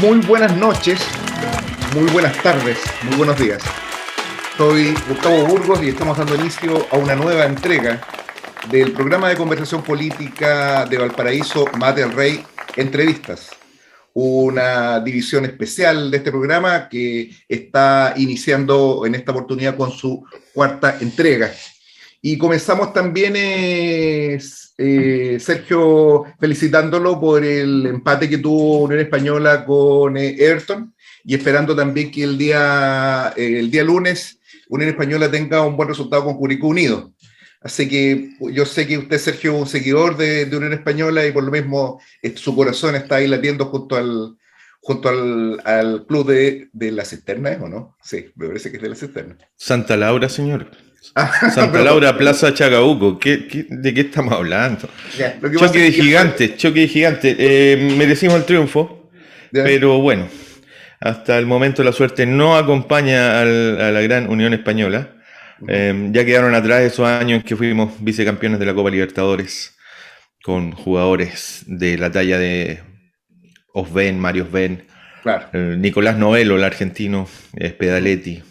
Muy buenas noches, muy buenas tardes, muy buenos días. Soy Gustavo Burgos y estamos dando inicio a una nueva entrega del programa de conversación política de Valparaíso, Mate al Rey, Entrevistas. Una división especial de este programa que está iniciando en esta oportunidad con su cuarta entrega. Y comenzamos también, Sergio, felicitándolo por el empate que tuvo Unión Española con Everton y esperando también que el día lunes Unión Española tenga un buen resultado con Curicó Unido. Así que yo sé que usted, Sergio, es un seguidor de Unión Española y por lo mismo su corazón está ahí latiendo junto al club de la Cisterna, ¿o no? Sí, me parece que es de la Cisterna. Santa Laura, señor. Santa Perdón. Laura, Plaza Chacabuco. ¿De qué estamos hablando? Ya, lo que pasa Choque es de que yo gigantes, choque de gigantes. Merecimos el triunfo, ¿ya? pero bueno, hasta el momento la suerte no acompaña a la gran Unión Española. Uh-huh. Ya quedaron atrás esos años en que fuimos vicecampeones de la Copa Libertadores con jugadores de la talla de Osben, Mario Osben, Claro. Nicolás Novelo, el argentino, Spedaletti,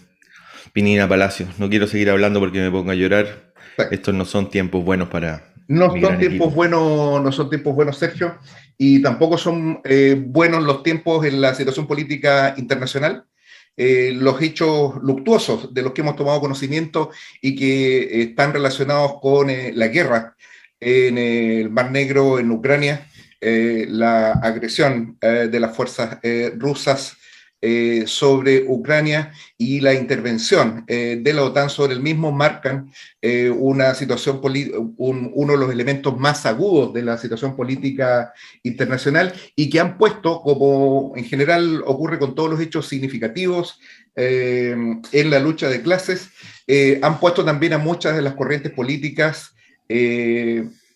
Pinina Palacios. No quiero seguir hablando porque me pongo a llorar. Sí. Estos no son tiempos buenos para No mi son gran tiempos equipo. buenos, no son tiempos buenos, Sergio, y tampoco son buenos los tiempos en la situación política internacional. Los hechos luctuosos de los que hemos tomado conocimiento y que están relacionados con la guerra en el Mar Negro, en Ucrania, la agresión de las fuerzas rusas sobre Ucrania y la intervención de la OTAN sobre el mismo marcan una situación uno de los elementos más agudos de la situación política internacional y que han puesto, como en general ocurre con todos los hechos significativos en la lucha de clases, han puesto también a muchas de las corrientes políticas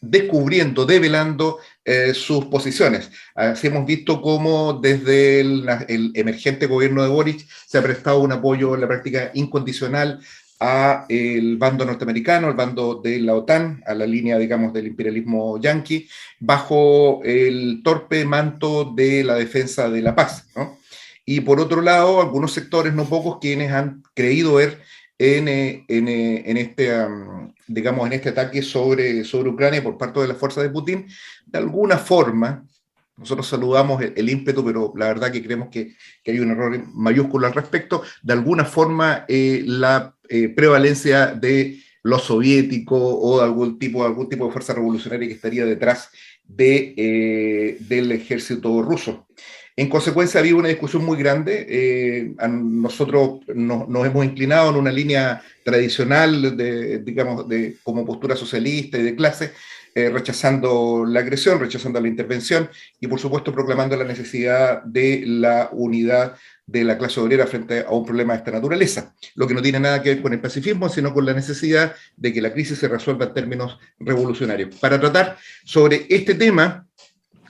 descubriendo, develando sus posiciones. Así hemos visto cómo desde el emergente gobierno de Boric se ha prestado un apoyo en la práctica incondicional a el bando norteamericano, al bando de la OTAN, a la línea, digamos, del imperialismo yanqui, bajo el torpe manto de la defensa de la paz, ¿no? Y por otro lado, algunos sectores, no pocos, quienes han creído ver en este, digamos, en este ataque sobre Ucrania por parte de las fuerzas de Putin, de alguna forma, nosotros saludamos el ímpetu, pero la verdad que creemos que hay un error mayúsculo al respecto, de alguna forma la prevalencia de lo soviético o de algún tipo de fuerza revolucionaria que estaría detrás del ejército ruso. En consecuencia, ha habido una discusión muy grande. Nosotros nos hemos inclinado en una línea tradicional, digamos, como postura socialista y de clase, rechazando la agresión, rechazando la intervención y, por supuesto, proclamando la necesidad de la unidad de la clase obrera frente a un problema de esta naturaleza. Lo que no tiene nada que ver con el pacifismo, sino con la necesidad de que la crisis se resuelva en términos revolucionarios. Para tratar sobre este tema,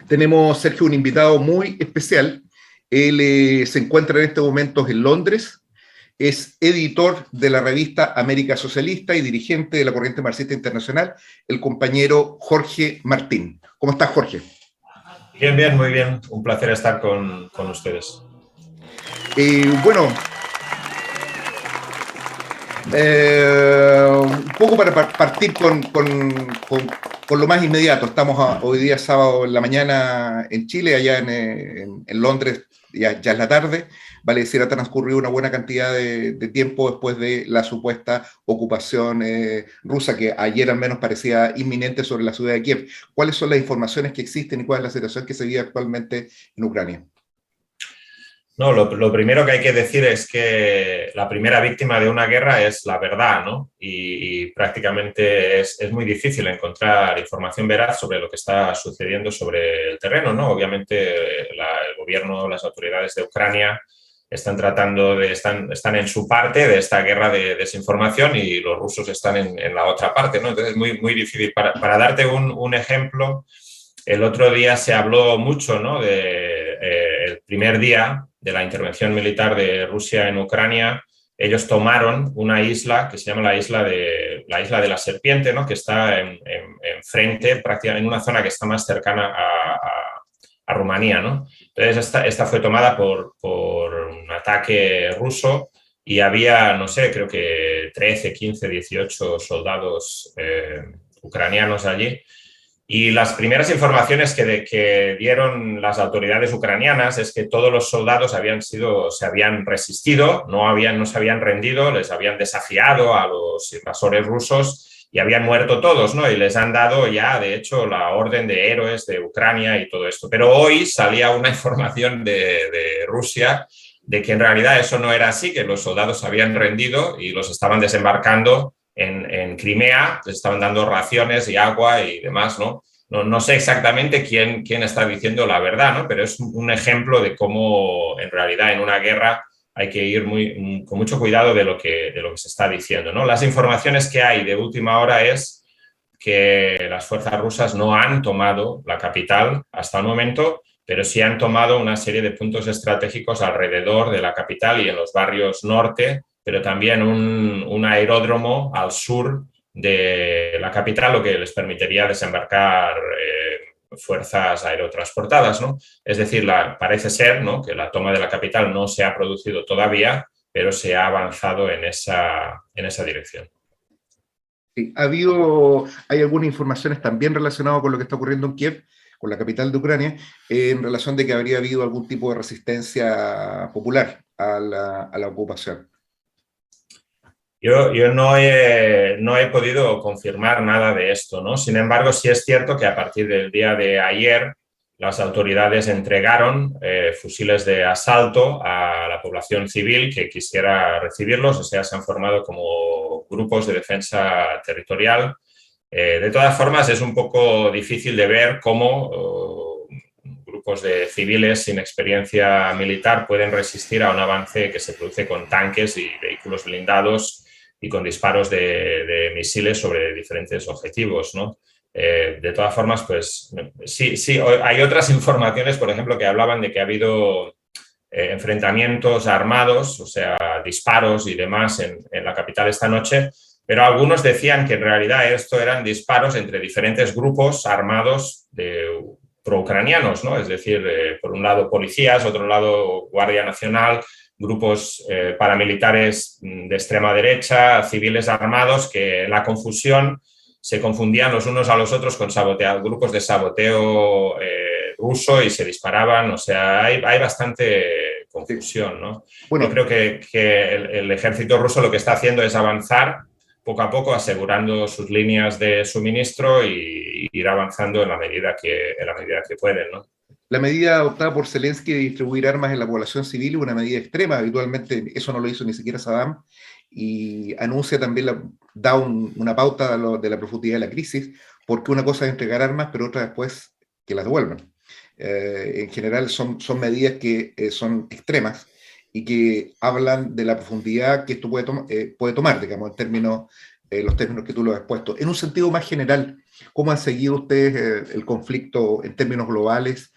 tenemos, Sergio, un invitado muy especial. Él se encuentra en estos momentos en Londres, es editor de la revista América Socialista y dirigente de la Corriente Marxista Internacional, el compañero Jorge Martín. ¿Cómo estás, Jorge? Bien, bien, muy bien. Un placer estar con ustedes. Bueno, un poco para partir con lo más inmediato. Estamos hoy día sábado en la mañana en Chile, allá en Londres ya es la tarde. Vale decir, ha transcurrido una buena cantidad de tiempo después de la supuesta ocupación rusa, que ayer al menos parecía inminente sobre la ciudad de Kiev. ¿Cuáles son las informaciones que existen y cuál es la situación que se vive actualmente en Ucrania? No, lo primero que hay que decir es que la primera víctima de una guerra es la verdad, ¿no? Y prácticamente es muy difícil encontrar información veraz sobre lo que está sucediendo sobre el terreno, ¿no? Obviamente el gobierno, las autoridades de Ucrania están en su parte de esta guerra de desinformación y los rusos están en la otra parte, ¿no? Entonces es muy difícil. Para darte un ejemplo, el otro día se habló mucho, ¿no? El primer día de la intervención militar de Rusia en Ucrania. Ellos tomaron una isla que se llama la isla de la Serpiente, ¿no? Que está enfrente, prácticamente en una zona que está más cercana a a Rumanía, ¿no? Entonces esta fue tomada por un ataque ruso y había, no sé, creo que 13, 15, 18 soldados ucranianos allí. Y las primeras informaciones que dieron las autoridades ucranianas es que todos los soldados se habían resistido, no se habían rendido, les habían desafiado a los invasores rusos y habían muerto todos, ¿no? Y les han dado ya, de hecho, la orden de héroes de Ucrania y todo esto. Pero hoy salía una información de Rusia de que en realidad eso no era así, que los soldados se habían rendido y los estaban desembarcando en Crimea, les estaban dando raciones y agua y demás, ¿no? No sé exactamente quién está diciendo la verdad, ¿no? Pero es un ejemplo de cómo en realidad en una guerra hay que ir con mucho cuidado de lo que se está diciendo, ¿no? Las informaciones que hay de última hora es que las fuerzas rusas no han tomado la capital hasta el momento, pero sí han tomado una serie de puntos estratégicos alrededor de la capital y en los barrios norte, pero también un aeródromo al sur de la capital, lo que les permitiría desembarcar fuerzas aerotransportadas, ¿no? Es decir, parece ser, ¿no?, que la toma de la capital no se ha producido todavía, pero se ha avanzado en esa dirección. Sí, hay algunas informaciones también relacionadas con lo que está ocurriendo en Kiev, con la capital de Ucrania, en relación de que habría habido algún tipo de resistencia popular a la ocupación. Yo no he podido confirmar nada de esto, ¿no? Sin embargo, sí es cierto que a partir del día de ayer las autoridades entregaron fusiles de asalto a la población civil que quisiera recibirlos, o sea, se han formado como grupos de defensa territorial. De todas formas, es un poco difícil de ver cómo grupos de civiles sin experiencia militar pueden resistir a un avance que se produce con tanques y vehículos blindados y con disparos de misiles sobre diferentes objetivos, ¿no? De todas formas, pues sí, hay otras informaciones, por ejemplo, que hablaban de que ha habido enfrentamientos armados, o sea, disparos y demás en la capital esta noche, pero algunos decían que en realidad esto eran disparos entre diferentes grupos armados pro-ucranianos, ¿no? Es decir, por un lado policías, otro lado Guardia Nacional, grupos paramilitares de extrema derecha, civiles armados, que en la confusión se confundían los unos a los otros con grupos de saboteo ruso y se disparaban. O sea, hay bastante confusión, ¿no? Bueno, yo creo que el ejército ruso lo que está haciendo es avanzar poco a poco, asegurando sus líneas de suministro y ir avanzando en la medida que pueden, ¿no? la medida adoptada por Zelensky de distribuir armas en la población civil es una medida extrema. Habitualmente eso no lo hizo ni siquiera Saddam, y anuncia también, da una pauta de la profundidad de la crisis, porque una cosa es entregar armas, pero otra después que las devuelvan. En general son medidas que son extremas y que hablan de la profundidad que esto puede tomar, digamos, en términos, los términos que tú lo has puesto. En un sentido más general, ¿cómo han seguido ustedes el conflicto en términos globales,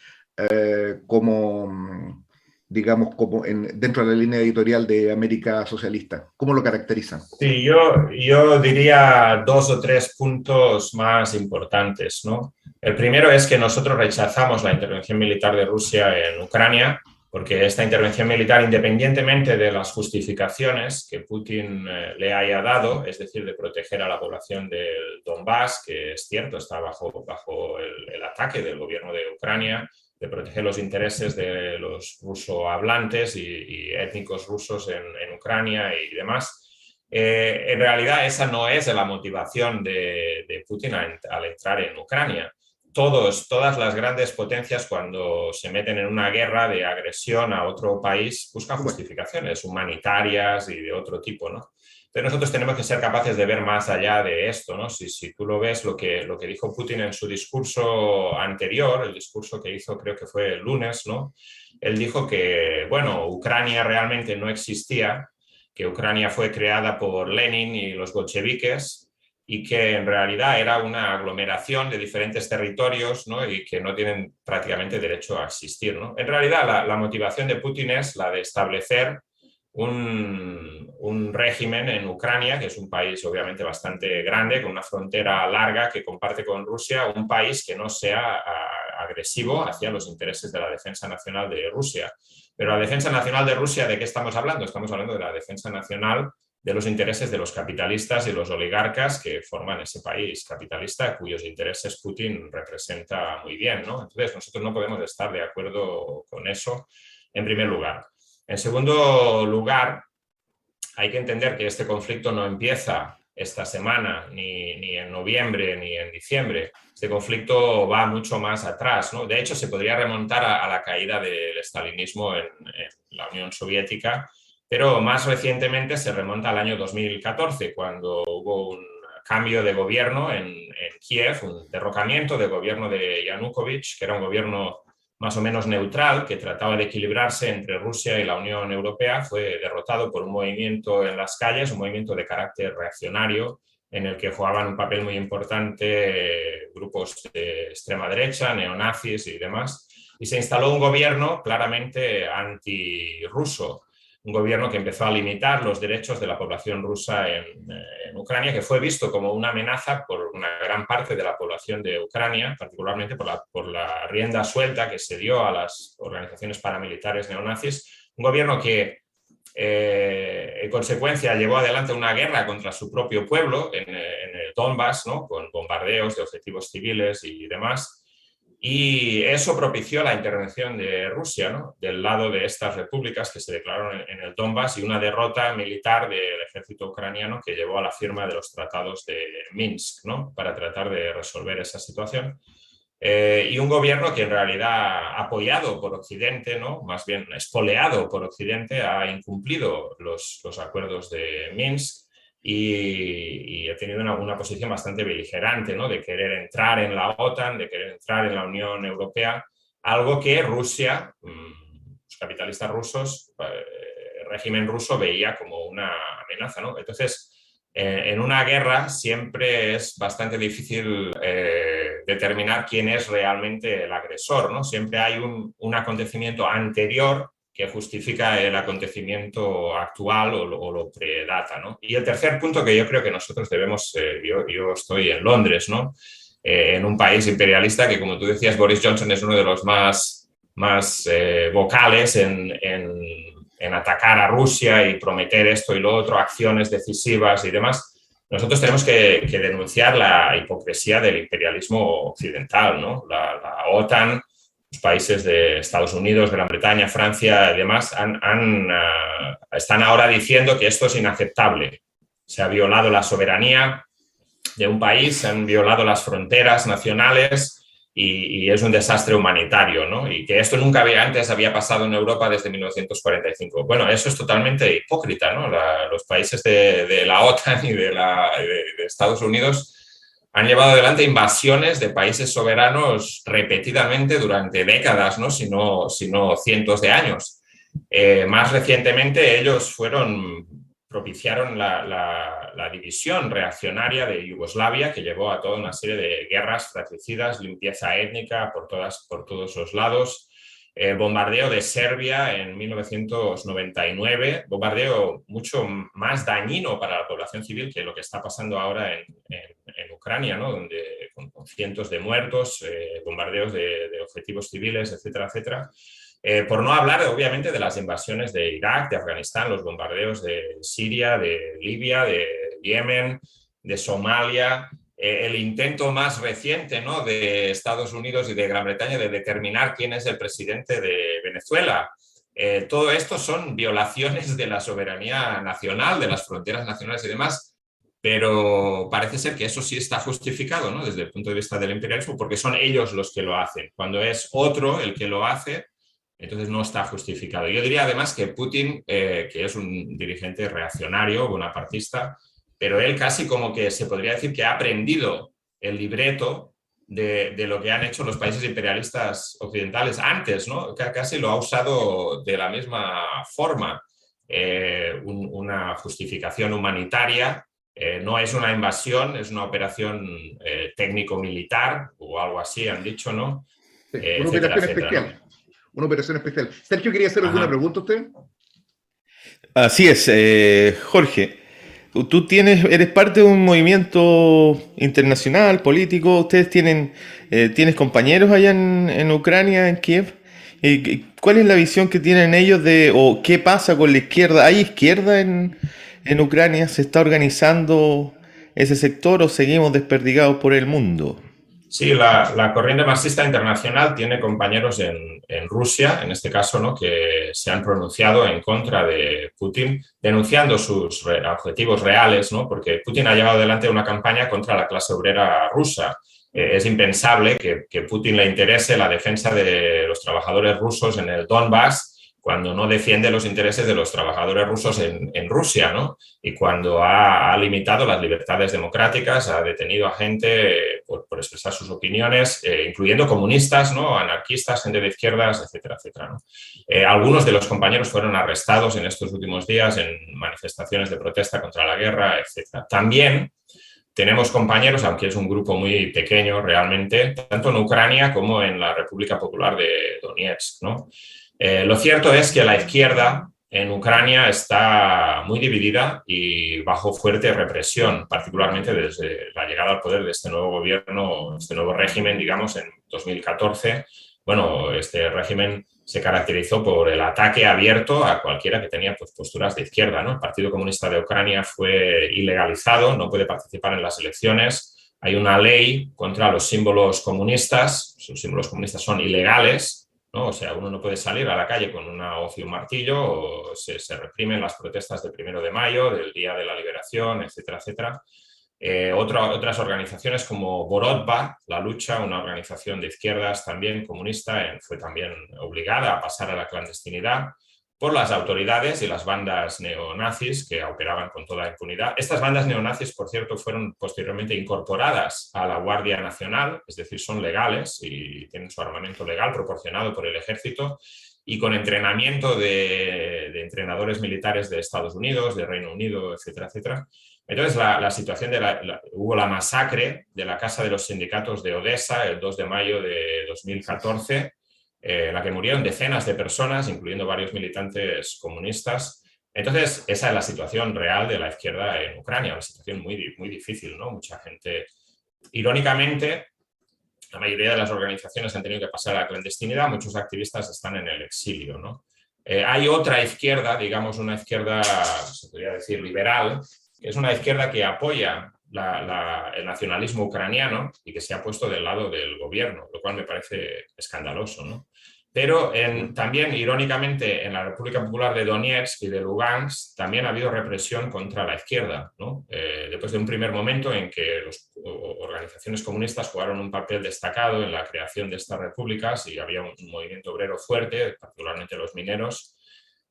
digamos, dentro de la línea editorial de América Socialista? ¿Cómo lo caracterizan? Sí, yo diría 2 o 3 puntos más importantes, ¿no? El primero es que nosotros rechazamos la intervención militar de Rusia en Ucrania, porque esta intervención militar, independientemente de las justificaciones que Putin le haya dado, es decir, de proteger a la población del Donbass, que es cierto, está bajo el ataque del gobierno de Ucrania, de proteger los intereses de los rusohablantes y étnicos rusos en Ucrania y demás. En realidad esa no es la motivación de Putin al entrar en Ucrania. Todas las grandes potencias, cuando se meten en una guerra de agresión a otro país, buscan justificaciones humanitarias y de otro tipo, ¿no? Pero nosotros tenemos que ser capaces de ver más allá de esto, ¿no? Si tú lo ves, lo que dijo Putin en su discurso anterior, el discurso que hizo, creo que fue el lunes, ¿no? Él dijo que, bueno, Ucrania realmente no existía, que Ucrania fue creada por Lenin y los bolcheviques, y que en realidad era una aglomeración de diferentes territorios, ¿no? Y que no tienen prácticamente derecho a existir, ¿no? En realidad la motivación de Putin es la de establecer un régimen en Ucrania, que es un país obviamente bastante grande, con una frontera larga que comparte con Rusia, un país que no sea agresivo hacia los intereses de la defensa nacional de Rusia. Pero la defensa nacional de Rusia, ¿de qué estamos hablando? Estamos hablando de la defensa nacional de los intereses de los capitalistas y los oligarcas que forman ese país capitalista, cuyos intereses Putin representa muy bien, ¿no? Entonces, nosotros no podemos estar de acuerdo con eso, en primer lugar. En segundo lugar, hay que entender que este conflicto no empieza esta semana, ni en noviembre, ni en diciembre. Este conflicto va mucho más atrás, ¿no? De hecho, se podría remontar a la caída del estalinismo en la Unión Soviética, pero más recientemente se remonta al año 2014, cuando hubo un cambio de gobierno en Kiev, un derrocamiento del gobierno de Yanukovych, que era un gobierno más o menos neutral, que trataba de equilibrarse entre Rusia y la Unión Europea. Fue derrotado por un movimiento en las calles, un movimiento de carácter reaccionario, en el que jugaban un papel muy importante grupos de extrema derecha, neonazis y demás. Y se instaló un gobierno claramente antirruso, un gobierno que empezó a limitar los derechos de la población rusa en Ucrania, que fue visto como una amenaza por una gran parte de la población de Ucrania, particularmente por la rienda suelta que se dio a las organizaciones paramilitares neonazis. Un gobierno que, en consecuencia, llevó adelante una guerra contra su propio pueblo en el Donbass, ¿no? Con bombardeos de objetivos civiles y demás. Y eso propició la intervención de Rusia, ¿no? Del lado de estas repúblicas que se declararon en el Donbass, y una derrota militar del ejército ucraniano que llevó a la firma de los tratados de Minsk, ¿no? Para tratar de resolver esa situación. Y un gobierno que en realidad, apoyado por Occidente, ¿no? Más bien espoleado por Occidente, ha incumplido los acuerdos de Minsk. Y ha tenido una posición bastante beligerante, ¿no? De querer entrar en la OTAN, de querer entrar en la Unión Europea, algo que Rusia, los capitalistas rusos, el régimen ruso veía como una amenaza, ¿no? Entonces, en una guerra siempre es bastante difícil determinar quién es realmente el agresor, ¿no? Siempre hay un acontecimiento anterior que justifica el acontecimiento actual o lo predata, ¿no? Y el tercer punto que yo creo que nosotros debemos, yo estoy en Londres, ¿no? En un país imperialista que, como tú decías, Boris Johnson es uno de los más vocales en atacar a Rusia y prometer esto y lo otro, acciones decisivas y demás. Nosotros tenemos que denunciar la hipocresía del imperialismo occidental, ¿no? La OTAN, los países de Estados Unidos, Gran Bretaña, Francia y demás están ahora diciendo que esto es inaceptable. Se ha violado la soberanía de un país, se han violado las fronteras nacionales y es un desastre humanitario, ¿no? Y que esto nunca antes había pasado en Europa desde 1945. Bueno, eso es totalmente hipócrita, ¿no? Los países de la OTAN y de Estados Unidos han llevado adelante invasiones de países soberanos repetidamente durante décadas, ¿no? Si no cientos de años. Más recientemente ellos propiciaron la división reaccionaria de Yugoslavia, que llevó a toda una serie de guerras fratricidas, limpieza étnica por todos los lados. Bombardeo de Serbia en 1999, bombardeo mucho más dañino para la población civil que lo que está pasando ahora en Ucrania, ¿no? Donde con cientos de muertos, bombardeos de objetivos civiles, etcétera, etcétera. Por no hablar, obviamente, de las invasiones de Irak, de Afganistán, los bombardeos de Siria, de Libia, de Yemen, de Somalia. El intento más reciente, ¿no? De Estados Unidos y de Gran Bretaña de determinar quién es el presidente de Venezuela. Todo esto son violaciones de la soberanía nacional, de las fronteras nacionales y demás, pero parece ser que eso sí está justificado, ¿no? Desde el punto de vista del imperialismo, porque son ellos los que lo hacen. Cuando es otro el que lo hace, entonces no está justificado. Yo diría además que Putin, que es un dirigente reaccionario, bonapartista, pero él casi como que se podría decir que ha aprendido el libreto de lo que han hecho los países imperialistas occidentales antes, ¿no? Casi lo ha usado de la misma forma. Una justificación humanitaria, no es una invasión, es una operación técnico-militar o algo así, han dicho, ¿no? Sí, una operación especial. ¿No? Una operación especial. Sergio, ¿quería hacer alguna pregunta a usted? Así es, Jorge. Tú eres parte de un movimiento internacional, político. Ustedes tienes compañeros allá en Ucrania, en Kiev. ¿Cuál es la visión que tienen ellos o qué pasa con la izquierda? ¿Hay izquierda en Ucrania? ¿Se está organizando ese sector o seguimos desperdigados por el mundo? Sí, la corriente marxista internacional tiene compañeros en Rusia, en este caso, ¿no?, que se han pronunciado en contra de Putin, denunciando sus objetivos reales, ¿no?, porque Putin ha llevado adelante una campaña contra la clase obrera rusa. Es impensable que Putin le interese la defensa de los trabajadores rusos en el Donbass cuando no defiende los intereses de los trabajadores rusos en Rusia, ¿no? Y cuando ha limitado las libertades democráticas, ha detenido a gente por expresar sus opiniones, incluyendo comunistas, ¿no?, anarquistas, gente de izquierdas, etcétera, etcétera, ¿no? Algunos de los compañeros fueron arrestados en estos últimos días en manifestaciones de protesta contra la guerra, etcétera. También tenemos compañeros, aunque es un grupo muy pequeño realmente, tanto en Ucrania como en la República Popular de Donetsk, ¿no? Lo cierto es que la izquierda en Ucrania está muy dividida y bajo fuerte represión, particularmente desde la llegada al poder de este nuevo gobierno, este nuevo régimen, digamos, en 2014. Bueno, este régimen se caracterizó por el ataque abierto a cualquiera que tenía, pues, posturas de izquierda, ¿no? El Partido Comunista de Ucrania fue ilegalizado, no puede participar en las elecciones. Hay una ley contra los símbolos comunistas. Los símbolos comunistas son ilegales, ¿no? O sea, uno no puede salir a la calle con una hoz y un martillo, o se reprimen las protestas del 1 de mayo, del Día de la Liberación, etcétera, etcétera. Otras organizaciones como Borodba, La Lucha, una organización de izquierdas también comunista, fue también obligada a pasar a la clandestinidad por las autoridades y las bandas neonazis que operaban con toda impunidad. Estas bandas neonazis, por cierto, fueron posteriormente incorporadas a la Guardia Nacional, es decir, son legales y tienen su armamento legal proporcionado por el ejército y con entrenamiento de entrenadores militares de Estados Unidos, de Reino Unido, etcétera, etcétera. Entonces, la situación hubo la masacre de la Casa de los Sindicatos de Odessa el 2 de mayo de 2014, en la que murieron decenas de personas, incluyendo varios militantes comunistas. Entonces, esa es la situación real de la izquierda en Ucrania, una situación muy, muy difícil, ¿no? Mucha gente, irónicamente, la mayoría de las organizaciones han tenido que pasar a la clandestinidad, muchos activistas están en el exilio, ¿no? Hay otra izquierda, digamos una izquierda, se podría decir, liberal, que es una izquierda que apoya el nacionalismo ucraniano y que se ha puesto del lado del gobierno, lo cual me parece escandaloso, ¿no? Pero también, irónicamente, en la República Popular de Donetsk y de Lugansk también ha habido represión contra la izquierda, ¿no? Después de un primer momento en que las organizaciones comunistas jugaron un papel destacado en la creación de estas repúblicas y había un movimiento obrero fuerte, particularmente los mineros,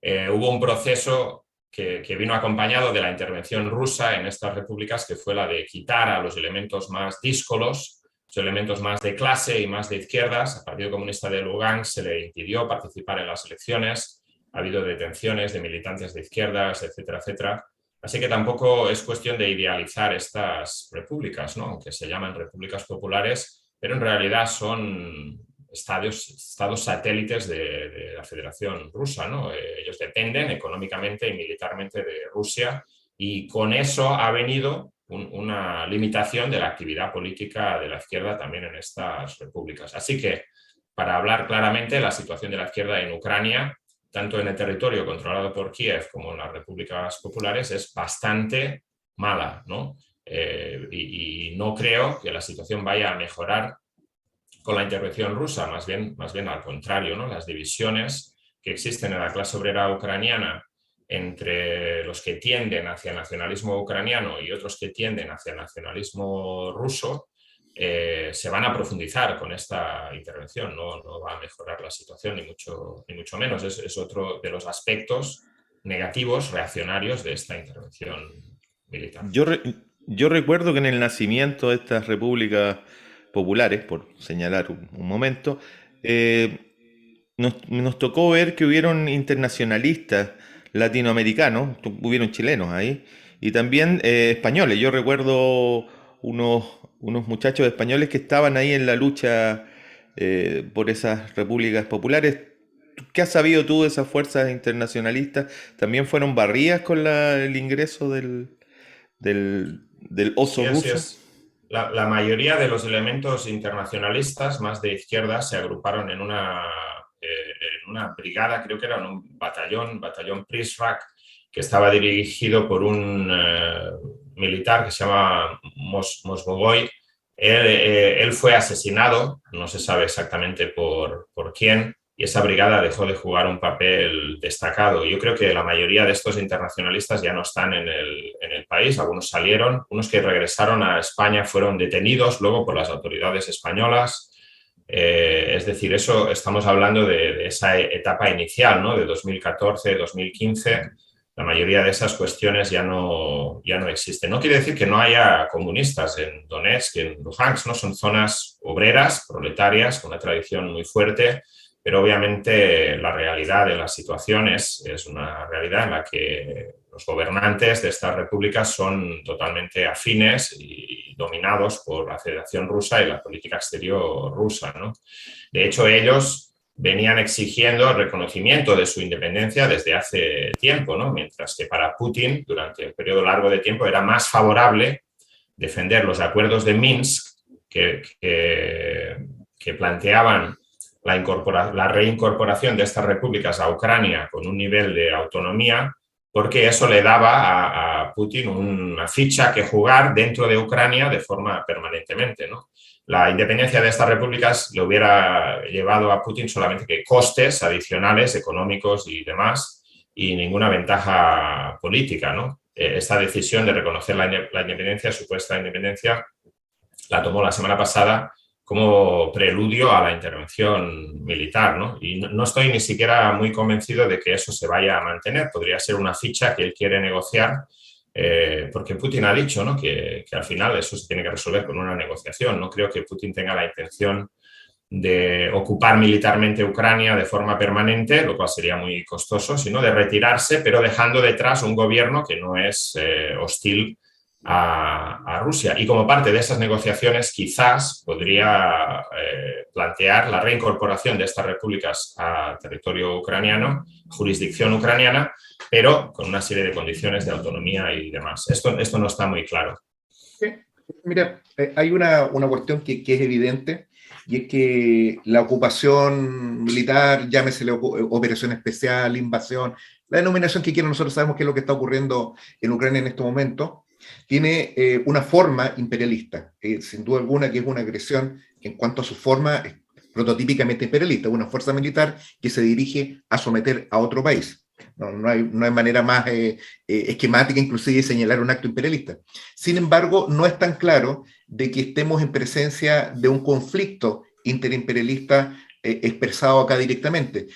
hubo un proceso que vino acompañado de la intervención rusa en estas repúblicas, que fue la de quitar a los elementos más díscolos, los elementos más de clase y más de izquierdas. Al Partido Comunista de Lugansk se le impidió participar en las elecciones, ha habido detenciones de militantes de izquierdas, etcétera, etcétera. Así que tampoco es cuestión de idealizar estas repúblicas, ¿no?, aunque se llaman repúblicas populares, pero en realidad son estados satélites de la Federación Rusa, ¿no? Ellos dependen económicamente y militarmente de Rusia y con eso ha venido una limitación de la actividad política de la izquierda también en estas repúblicas. Así que, para hablar claramente, la situación de la izquierda en Ucrania, tanto en el territorio controlado por Kiev como en las repúblicas populares, es bastante mala, ¿no? Y no creo que la situación vaya a mejorar con la intervención rusa, más bien al contrario, ¿no? Las divisiones que existen en la clase obrera ucraniana entre los que tienden hacia el nacionalismo ucraniano y otros que tienden hacia el nacionalismo ruso, se van a profundizar con esta intervención. No va a mejorar la situación, ni mucho menos. Es otro de los aspectos negativos, reaccionarios de esta intervención militar. Yo, re- yo recuerdo que en el nacimiento de estas repúblicas populares, por señalar un momento, nos tocó ver que hubieron internacionalistas latinoamericanos, hubieron chilenos ahí, y también españoles. Yo recuerdo unos, unos muchachos españoles que estaban ahí en la lucha por esas repúblicas populares. ¿Qué has sabido tú de esas fuerzas internacionalistas? ¿También fueron barridas con el ingreso del oso Sí, así ruso. es. La mayoría de los elementos internacionalistas más de izquierda se agruparon en una brigada, creo que era un batallón Prishrak, que estaba dirigido por un militar que se llama Mosbogoy. Él fue asesinado, no se sabe exactamente por quién, y esa brigada dejó de jugar un papel destacado. Yo creo que la mayoría de estos internacionalistas ya no están en el país, algunos salieron, unos que regresaron a España fueron detenidos luego por las autoridades españolas. Es decir, eso estamos hablando de esa etapa inicial, ¿no? De 2014, 2015. La mayoría de esas cuestiones ya no existen. No quiere decir que no haya comunistas en Donetsk, en Luhansk, ¿no? Son zonas obreras, proletarias, con una tradición muy fuerte, pero obviamente la realidad de la situación es una realidad en la que los gobernantes de estas repúblicas son totalmente afines y dominados por la Federación Rusa y la política exterior rusa, ¿no? De hecho, ellos venían exigiendo el reconocimiento de su independencia desde hace tiempo, ¿no? Mientras que para Putin, durante un periodo largo de tiempo, era más favorable defender los acuerdos de Minsk que planteaban la reincorporación de estas repúblicas a Ucrania con un nivel de autonomía, porque eso le daba a Putin una ficha que jugar dentro de Ucrania de forma permanentemente, ¿no? La independencia de estas repúblicas le hubiera llevado a Putin solamente que costes adicionales económicos y demás, y ninguna ventaja política, ¿no? Esta decisión de reconocer la independencia, supuesta independencia, la tomó la semana pasada como preludio a la intervención militar, ¿no? Y no estoy ni siquiera muy convencido de que eso se vaya a mantener. Podría ser una ficha que él quiere negociar, porque Putin ha dicho, ¿no? que al final eso se tiene que resolver con una negociación. No creo que Putin tenga la intención de ocupar militarmente Ucrania de forma permanente, lo cual sería muy costoso, sino de retirarse, pero dejando detrás un gobierno que no es hostil a Rusia. Y como parte de esas negociaciones quizás podría plantear la reincorporación de estas repúblicas a territorio ucraniano, jurisdicción ucraniana, pero con una serie de condiciones de autonomía y demás. Esto no está muy claro. Mira, hay una cuestión que es evidente, y es que la ocupación militar, llámese operación especial, invasión, la denominación que quieran, nosotros sabemos qué es lo que está ocurriendo en Ucrania en este momento, tiene una forma imperialista, sin duda alguna que es una agresión en cuanto a su forma prototípicamente imperialista, una fuerza militar que se dirige a someter a otro país. No hay manera más esquemática inclusive de señalar un acto imperialista. Sin embargo, no es tan claro de que estemos en presencia de un conflicto interimperialista expresado acá directamente.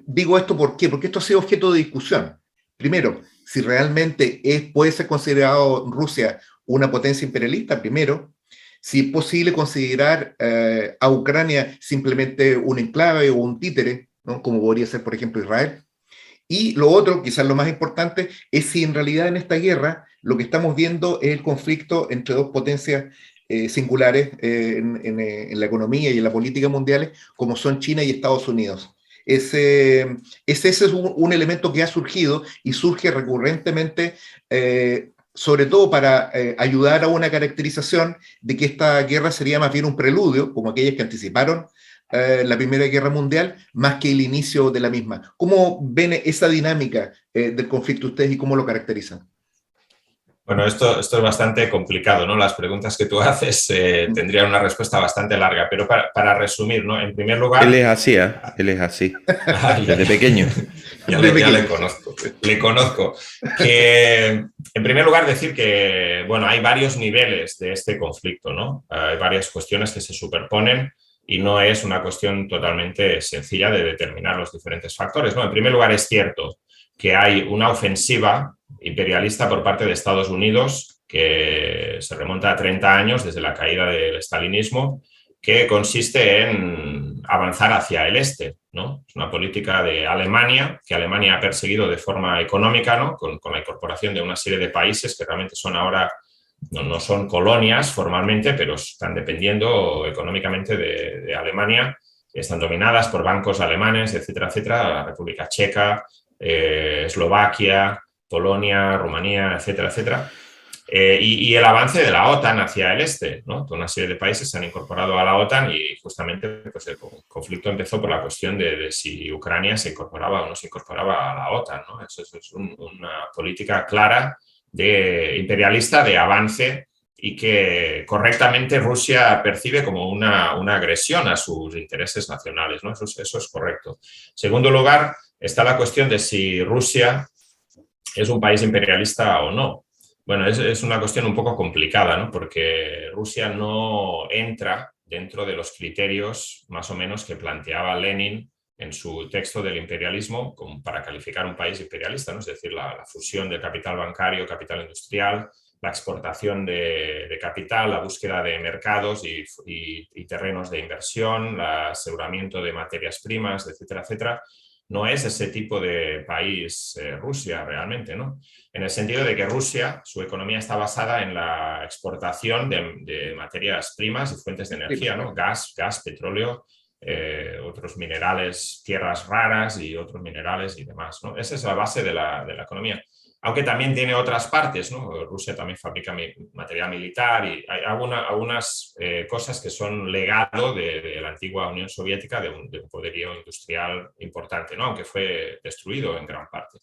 Digo esto ¿por qué? Porque esto ha sido objeto de discusión. Primero, si realmente puede ser considerado Rusia una potencia imperialista, primero, si es posible considerar a Ucrania simplemente un enclave o un títere, ¿no? Como podría ser, por ejemplo, Israel. Y lo otro, quizás lo más importante, es si en realidad en esta guerra lo que estamos viendo es el conflicto entre dos potencias singulares en la economía y en la política mundiales, como son China y Estados Unidos. Ese es un elemento que ha surgido y surge recurrentemente, sobre todo para ayudar a una caracterización de que esta guerra sería más bien un preludio, como aquellas que anticiparon la Primera Guerra Mundial, más que el inicio de la misma. ¿Cómo ven esa dinámica del conflicto ustedes y cómo lo caracterizan? Bueno, esto es bastante complicado, ¿no? Las preguntas que tú haces tendrían una respuesta bastante larga, pero para resumir, ¿no? En primer lugar... Él es así, ¿eh? Él es así, desde pequeño. Ya le conozco. Le conozco. Que, en primer lugar, decir que, bueno, hay varios niveles de este conflicto, ¿no? Hay varias cuestiones que se superponen y no es una cuestión totalmente sencilla de determinar los diferentes factores, ¿no? En primer lugar, es cierto que hay una ofensiva imperialista por parte de Estados Unidos que se remonta a 30 años desde la caída del estalinismo, que consiste en avanzar hacia el este, ¿no? Es una política de Alemania, que Alemania ha perseguido de forma económica, ¿no? Con la incorporación de una serie de países que realmente son ahora, no son colonias formalmente, pero están dependiendo económicamente de Alemania, están dominadas por bancos alemanes, etcétera, etcétera, la República Checa, Eslovaquia, Polonia, Rumanía, etcétera, etcétera. Y el avance de la OTAN hacia el este, ¿no? Toda una serie de países se han incorporado a la OTAN y justamente pues, el conflicto empezó por la cuestión de si Ucrania se incorporaba o no se incorporaba a la OTAN, ¿no? Eso es una política clara de imperialista de avance y que correctamente Rusia percibe como una agresión a sus intereses nacionales, ¿no? Eso es correcto. En segundo lugar, está la cuestión de si Rusia es un país imperialista o no. Bueno, es una cuestión un poco complicada, ¿no? Porque Rusia no entra dentro de los criterios más o menos que planteaba Lenin en su texto del imperialismo como para calificar un país imperialista, ¿no? Es decir, la fusión del capital bancario, capital industrial, la exportación de capital, la búsqueda de mercados y terrenos de inversión, el aseguramiento de materias primas, etcétera, etcétera. No es ese tipo de país Rusia realmente, ¿no? En el sentido de que Rusia, su economía está basada en la exportación de materias primas y fuentes de energía, ¿no? Gas, petróleo, otros minerales, tierras raras y otros minerales y demás, ¿no? Esa es la base de la economía. Aunque también tiene otras partes, ¿no? Rusia también fabrica material militar y hay algunas cosas que son legado de la antigua Unión Soviética, de un poderío industrial importante, ¿no? Aunque fue destruido en gran parte.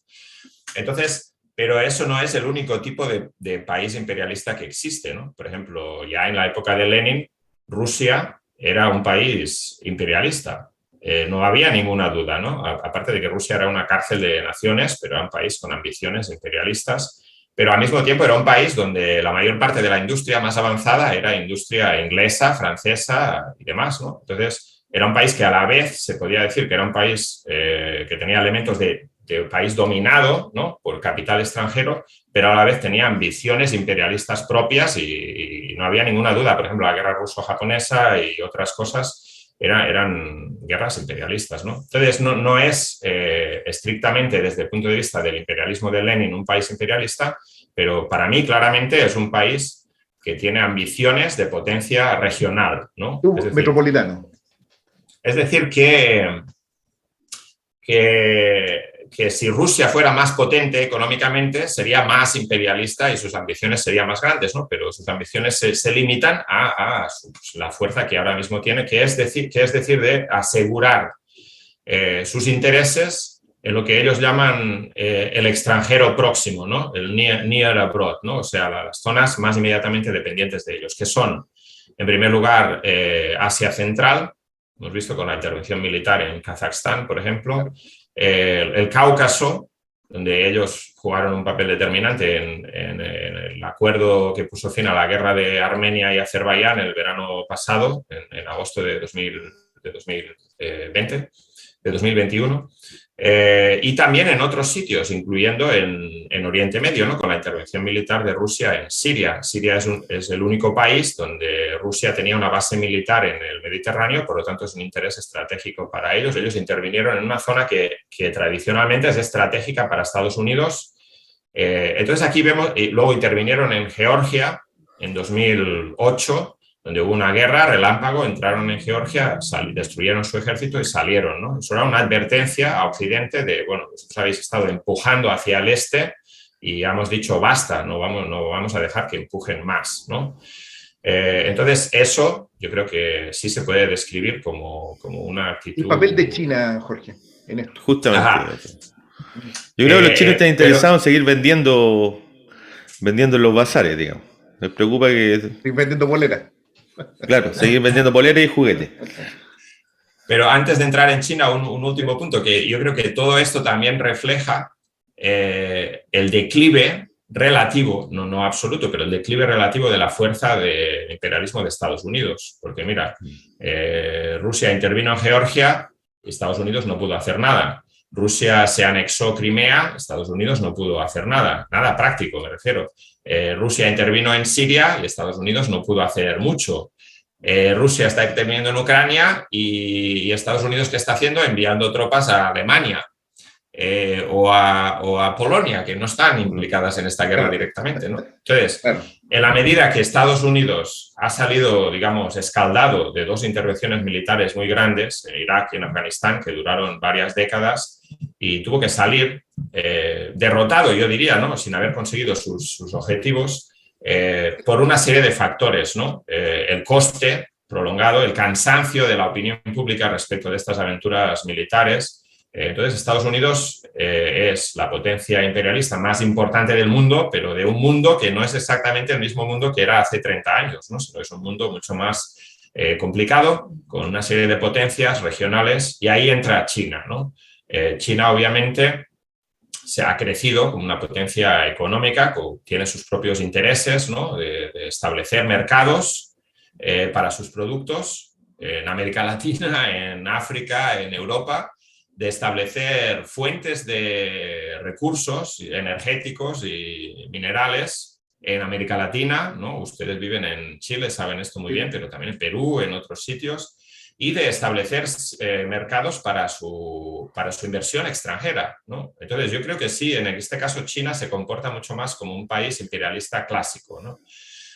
Entonces, pero eso no es el único tipo de país imperialista que existe, ¿no? Por ejemplo, ya en la época de Lenin, Rusia era un país imperialista. No había ninguna duda, ¿no? Aparte de que Rusia era una cárcel de naciones, pero era un país con ambiciones imperialistas, pero al mismo tiempo era un país donde la mayor parte de la industria más avanzada era industria inglesa, francesa y demás, ¿no? Entonces, era un país que a la vez se podía decir que era un país que tenía elementos de país dominado, ¿no? Por capital extranjero, pero a la vez tenía ambiciones imperialistas propias y no había ninguna duda. Por ejemplo, la guerra ruso-japonesa y otras cosas eran guerras imperialistas, ¿no? Entonces, no es estrictamente desde el punto de vista del imperialismo de Lenin un país imperialista, pero para mí claramente es un país que tiene ambiciones de potencia regional, ¿no? Es decir, metropolitano. Es decir, que si Rusia fuera más potente económicamente, sería más imperialista y sus ambiciones serían más grandes, ¿no? Pero sus ambiciones se limitan a la fuerza que ahora mismo tiene, que es decir de asegurar sus intereses en lo que ellos llaman el extranjero próximo, ¿no? El near abroad, ¿no? O sea, las zonas más inmediatamente dependientes de ellos, que son, en primer lugar, Asia Central. Hemos visto con la intervención militar en Kazajstán, por ejemplo, el Cáucaso, donde ellos jugaron un papel determinante en el acuerdo que puso fin a la guerra de Armenia y Azerbaiyán el verano pasado, en agosto de 2021, y también en otros sitios, incluyendo en Oriente Medio, ¿no? Con la intervención militar de Rusia en Siria. Siria es el único país donde Rusia tenía una base militar en el Mediterráneo, por lo tanto es un interés estratégico para ellos. Ellos intervinieron en una zona que tradicionalmente es estratégica para Estados Unidos. Entonces aquí vemos, y luego intervinieron en Georgia en 2008, donde hubo una guerra, relámpago, entraron en Georgia, destruyeron su ejército y salieron, ¿no? Eso era una advertencia a Occidente de, bueno, vosotros habéis estado empujando hacia el este y ya hemos dicho basta, no vamos a dejar que empujen más, ¿no? Entonces, eso yo creo que sí se puede describir como una actitud... El papel de China, Jorge, en esto. Justamente. Ajá. Yo creo que los chinos están interesados en seguir vendiendo los bazares, digamos. Les preocupa que... Estoy vendiendo boleras. Claro, seguir vendiendo poleras y juguetes. Pero antes de entrar en China, un último punto, que yo creo que todo esto también refleja el declive relativo, no absoluto, pero el declive relativo de la fuerza del imperialismo de Estados Unidos. Porque mira, Rusia intervino en Georgia y Estados Unidos no pudo hacer nada. Rusia se anexó Crimea, Estados Unidos no pudo hacer nada práctico, me refiero. Rusia intervino en Siria y Estados Unidos no pudo hacer mucho. Rusia está interviniendo en Ucrania y Estados Unidos, ¿qué está haciendo? Enviando tropas a Alemania o a Polonia, que no están implicadas en esta guerra directamente, ¿no? Entonces, en la medida que Estados Unidos ha salido, digamos, escaldado de dos intervenciones militares muy grandes, en Irak y en Afganistán, que duraron varias décadas, y tuvo que salir derrotado, yo diría, ¿no? Sin haber conseguido sus objetivos, por una serie de factores, ¿no? El coste prolongado, el cansancio de la opinión pública respecto de estas aventuras militares. Entonces, Estados Unidos es la potencia imperialista más importante del mundo, pero de un mundo que no es exactamente el mismo mundo que era hace 30 años, ¿no? Sino es un mundo mucho más complicado, con una serie de potencias regionales, y ahí entra China, ¿no? China, obviamente, se ha crecido como una potencia económica, tiene sus propios intereses, ¿no? de establecer mercados para sus productos en América Latina, en África, en Europa, de establecer fuentes de recursos energéticos y minerales en América Latina, ¿no? Ustedes viven en Chile, saben esto muy bien, pero también en Perú, en otros sitios, y de establecer mercados para su inversión extranjera, ¿no? Entonces, yo creo que sí, en este caso China se comporta mucho más como un país imperialista clásico, ¿no?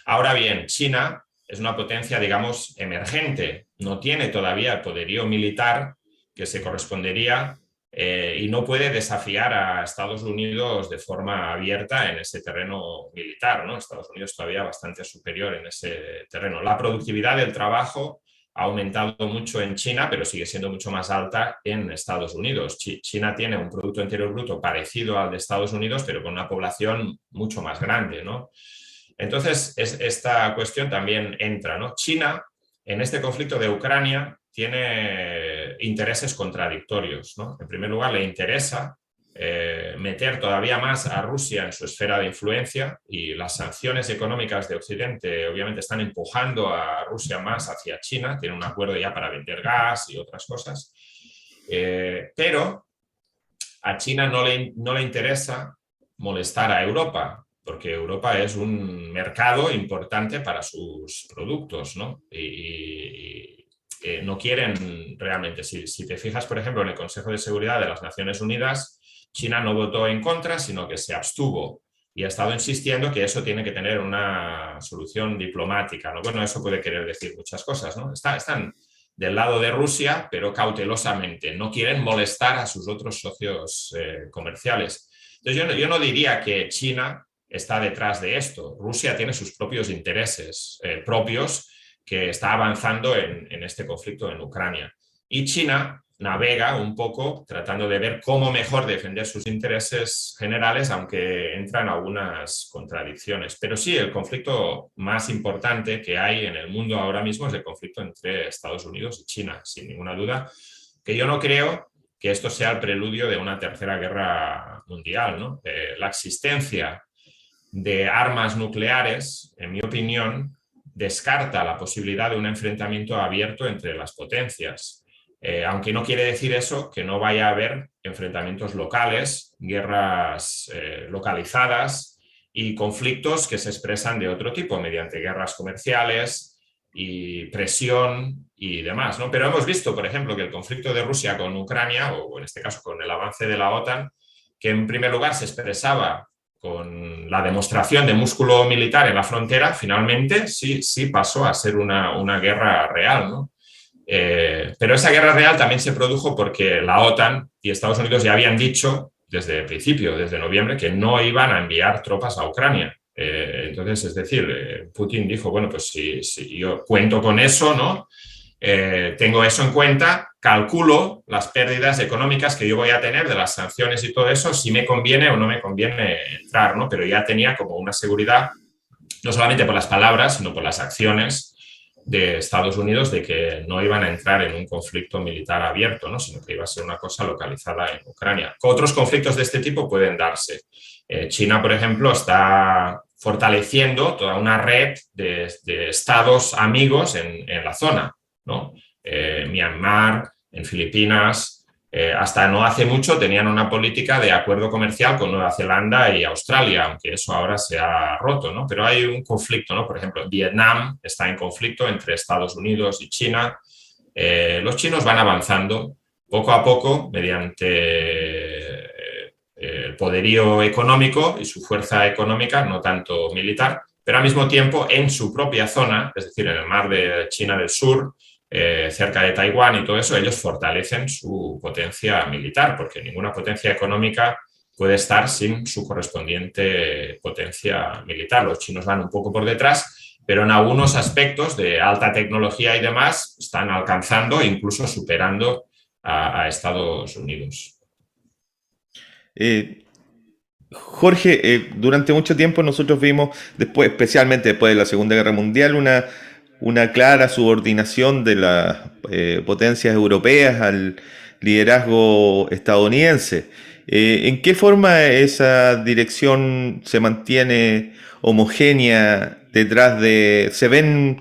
Ahora bien, China es una potencia, digamos, emergente, no tiene todavía el poderío militar que se correspondería y no puede desafiar a Estados Unidos de forma abierta en ese terreno militar, ¿no? Estados Unidos todavía bastante superior en ese terreno. La productividad del trabajo ha aumentado mucho en China, pero sigue siendo mucho más alta en Estados Unidos. China tiene un Producto Interior Bruto parecido al de Estados Unidos, pero con una población mucho más grande, ¿no? Entonces, esta cuestión también entra, ¿no? China, en este conflicto de Ucrania, tiene intereses contradictorios, ¿no? En primer lugar, le interesa meter todavía más a Rusia en su esfera de influencia, y las sanciones económicas de Occidente obviamente están empujando a Rusia más hacia China. Tiene un acuerdo ya para vender gas y otras cosas, pero a China no le interesa molestar a Europa, porque Europa es un mercado importante para sus productos, ¿no? Y no quieren realmente. Si te fijas, por ejemplo, en el Consejo de Seguridad de las Naciones Unidas, China no votó en contra, sino que se abstuvo, y ha estado insistiendo que eso tiene que tener una solución diplomática, ¿no? Bueno, eso puede querer decir muchas cosas, ¿no? Están del lado de Rusia, pero cautelosamente. No quieren molestar a sus otros socios comerciales. Entonces, yo no diría que China está detrás de esto. Rusia tiene sus propios intereses propios, que está avanzando en este conflicto en Ucrania. Y China navega un poco tratando de ver cómo mejor defender sus intereses generales, aunque entran algunas contradicciones. Pero sí, el conflicto más importante que hay en el mundo ahora mismo es el conflicto entre Estados Unidos y China, sin ninguna duda, que yo no creo que esto sea el preludio de una tercera guerra mundial, ¿no? La existencia de armas nucleares, en mi opinión, descarta la posibilidad de un enfrentamiento abierto entre las potencias. Aunque no quiere decir eso que no vaya a haber enfrentamientos locales, guerras localizadas y conflictos que se expresan de otro tipo, mediante guerras comerciales y presión y demás, ¿no? Pero hemos visto, por ejemplo, que el conflicto de Rusia con Ucrania, o en este caso con el avance de la OTAN, que en primer lugar se expresaba con la demostración de músculo militar en la frontera, finalmente sí pasó a ser una guerra real, ¿no? Pero esa guerra real también se produjo porque la OTAN y Estados Unidos ya habían dicho desde el principio, desde noviembre, que no iban a enviar tropas a Ucrania. Entonces, es decir, Putin dijo, bueno, pues si yo cuento con eso, ¿no? Tengo eso en cuenta, calculo las pérdidas económicas que yo voy a tener de las sanciones y todo eso, si me conviene o no me conviene entrar, ¿no? Pero ya tenía como una seguridad, no solamente por las palabras, sino por las acciones de Estados Unidos, de que no iban a entrar en un conflicto militar abierto, ¿no? Sino que iba a ser una cosa localizada en Ucrania. Otros conflictos de este tipo pueden darse. China, por ejemplo, está fortaleciendo toda una red de estados amigos en la zona, ¿no? Myanmar, en Filipinas. Hasta no hace mucho tenían una política de acuerdo comercial con Nueva Zelanda y Australia, aunque eso ahora se ha roto, ¿no? Pero hay un conflicto, ¿no? Por ejemplo, Vietnam está en conflicto entre Estados Unidos y China. Los chinos van avanzando poco a poco mediante el poderío económico y su fuerza económica, no tanto militar, pero al mismo tiempo en su propia zona, es decir, en el mar de China del Sur, cerca de Taiwán y todo eso, ellos fortalecen su potencia militar, porque ninguna potencia económica puede estar sin su correspondiente potencia militar. Los chinos van un poco por detrás, pero en algunos aspectos de alta tecnología y demás están alcanzando e incluso superando a Estados Unidos. Jorge, durante mucho tiempo nosotros vimos, después, especialmente después de la Segunda Guerra Mundial, una clara subordinación de las potencias europeas al liderazgo estadounidense. ¿En qué forma esa dirección se mantiene homogénea detrás de... ¿Se ven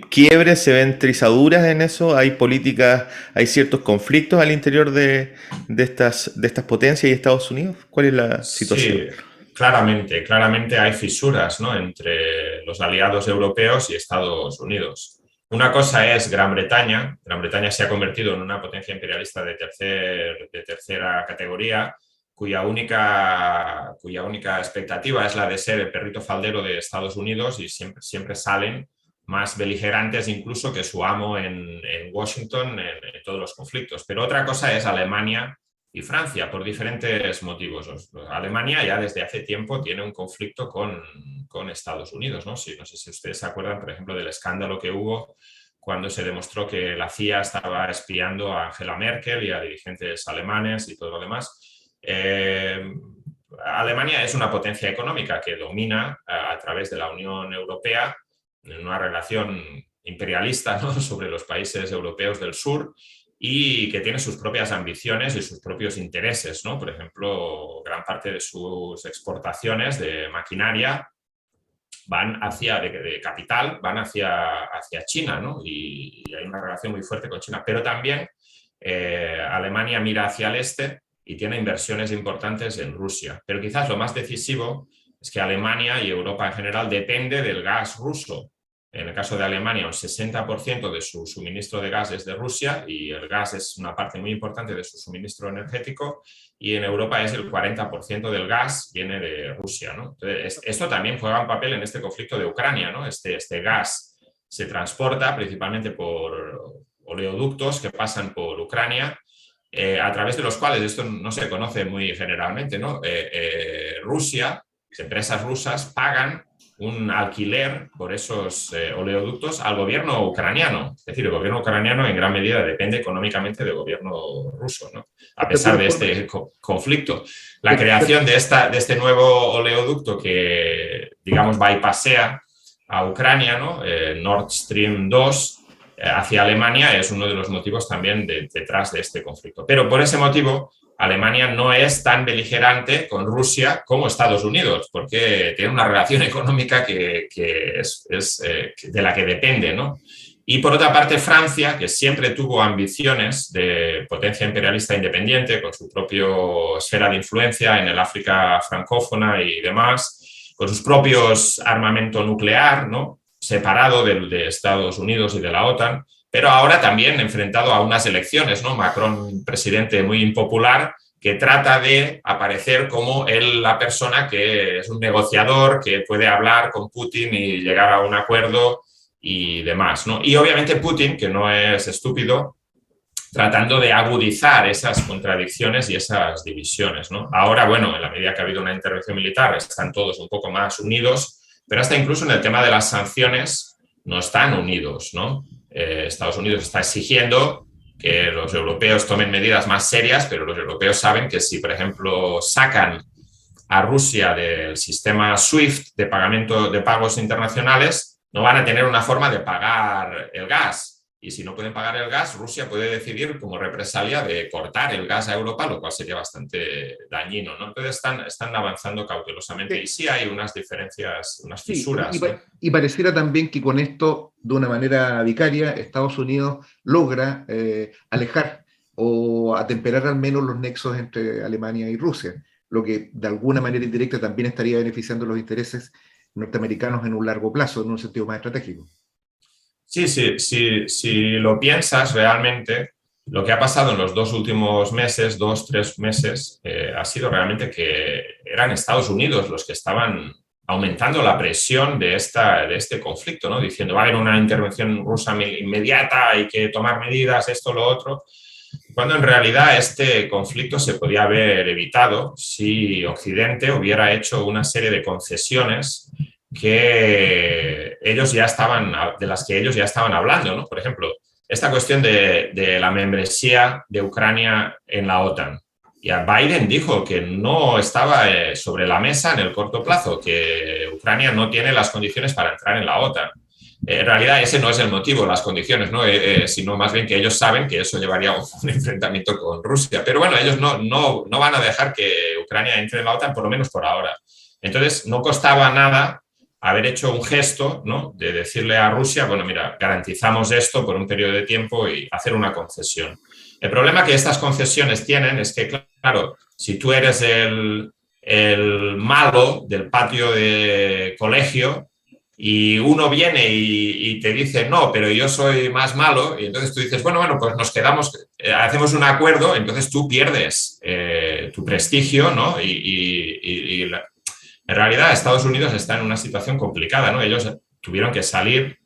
quiebres, se ven trizaduras en eso? ¿Hay políticas, hay ciertos conflictos al interior de estas potencias y Estados Unidos? ¿Cuál es la situación? Sí, claramente hay fisuras, ¿no?, entre los aliados europeos y Estados Unidos. Una cosa es Gran Bretaña. Gran Bretaña se ha convertido en una potencia imperialista de tercera categoría, cuya única expectativa es la de ser el perrito faldero de Estados Unidos, y siempre salen más beligerantes incluso que su amo en Washington en todos los conflictos. Pero otra cosa es Alemania y Francia, por diferentes motivos. Alemania ya desde hace tiempo tiene un conflicto con Estados Unidos, ¿no? Sí, no sé si ustedes se acuerdan, por ejemplo, del escándalo que hubo cuando se demostró que la CIA estaba espiando a Angela Merkel y a dirigentes alemanes y todo lo demás. Alemania es una potencia económica que domina a través de la Unión Europea en una relación imperialista, ¿no?, sobre los países europeos del sur, y que tiene sus propias ambiciones y sus propios intereses, ¿no? Por ejemplo, gran parte de sus exportaciones de maquinaria van de capital, van hacia China, ¿no? Y hay una relación muy fuerte con China. Pero también Alemania mira hacia el este y tiene inversiones importantes en Rusia. Pero quizás lo más decisivo es que Alemania y Europa en general depende del gas ruso. En el caso de Alemania, un 60% de su suministro de gas es de Rusia, y el gas es una parte muy importante de su suministro energético, y en Europa es el 40% del gas viene de Rusia, ¿no? Entonces, esto también juega un papel en este conflicto de Ucrania, ¿no? Este gas se transporta principalmente por oleoductos que pasan por Ucrania, a través de los cuales, esto no se conoce muy generalmente, ¿no? Rusia, las empresas rusas pagan un alquiler por esos oleoductos al gobierno ucraniano. Es decir, el gobierno ucraniano en gran medida depende económicamente del gobierno ruso, ¿no?, a pesar de este conflicto. La creación de este nuevo oleoducto que, digamos, bypassea a Ucrania, ¿no?, Nord Stream 2, hacia Alemania, es uno de los motivos también detrás de este conflicto. Pero por ese motivo, Alemania no es tan beligerante con Rusia como Estados Unidos, porque tiene una relación económica que es de la que depende, ¿no? Y por otra parte, Francia, que siempre tuvo ambiciones de potencia imperialista independiente, con su propia esfera de influencia en el África francófona y demás, con sus propios armamento nuclear, ¿no?, separado de Estados Unidos y de la OTAN, pero ahora también enfrentado a unas elecciones, ¿no? Macron, presidente muy impopular, que trata de aparecer como la persona que es un negociador, que puede hablar con Putin y llegar a un acuerdo y demás, ¿no? Y obviamente Putin, que no es estúpido, tratando de agudizar esas contradicciones y esas divisiones, ¿no? Ahora, bueno, en la medida que ha habido una intervención militar, están todos un poco más unidos, pero hasta incluso en el tema de las sanciones no están unidos, ¿no? Estados Unidos está exigiendo que los europeos tomen medidas más serias, pero los europeos saben que si, por ejemplo, sacan a Rusia del sistema SWIFT de pagamento de pagos internacionales, no van a tener una forma de pagar el gas. Y si no pueden pagar el gas, Rusia puede decidir como represalia de cortar el gas a Europa, lo cual sería bastante dañino, ¿no? Entonces están avanzando cautelosamente, y sí hay unas diferencias, unas fisuras, sí, ¿no? y pareciera también que con esto, de una manera vicaria, Estados Unidos logra alejar o atemperar al menos los nexos entre Alemania y Rusia, lo que de alguna manera indirecta también estaría beneficiando los intereses norteamericanos en un largo plazo, en un sentido más estratégico. Sí, si lo piensas realmente, lo que ha pasado en los 2 últimos meses, 2-3 meses, ha sido realmente que eran Estados Unidos los que estaban aumentando la presión de este conflicto, ¿no? Diciendo, va a haber una intervención rusa inmediata, hay que tomar medidas, esto, lo otro. cuando en realidad este conflicto se podía haber evitado si Occidente hubiera hecho una serie de concesiones que ellos ya estaban, de las que ellos ya estaban hablando, ¿no? Por ejemplo, esta cuestión de la membresía de Ucrania en la OTAN. Ya Biden dijo que no estaba sobre la mesa en el corto plazo, que Ucrania no tiene las condiciones para entrar en la OTAN. En realidad ese no es el motivo, las condiciones, ¿no? Sino más bien que ellos saben que eso llevaría a un enfrentamiento con Rusia. Pero bueno, ellos no van a dejar que Ucrania entre en la OTAN, por lo menos por ahora. Entonces, no costaba nada haber hecho un gesto, ¿no? De decirle a Rusia, bueno, mira, garantizamos esto por un periodo de tiempo y hacer una concesión. El problema que estas concesiones tienen es que, claro, si tú eres el malo del patio de colegio, y uno viene y te dice, no, pero yo soy más malo, y entonces tú dices, bueno, pues nos quedamos, hacemos un acuerdo, entonces tú pierdes tu prestigio, ¿no? En realidad Estados Unidos está en una situación complicada, ¿no? Ellos tuvieron que salir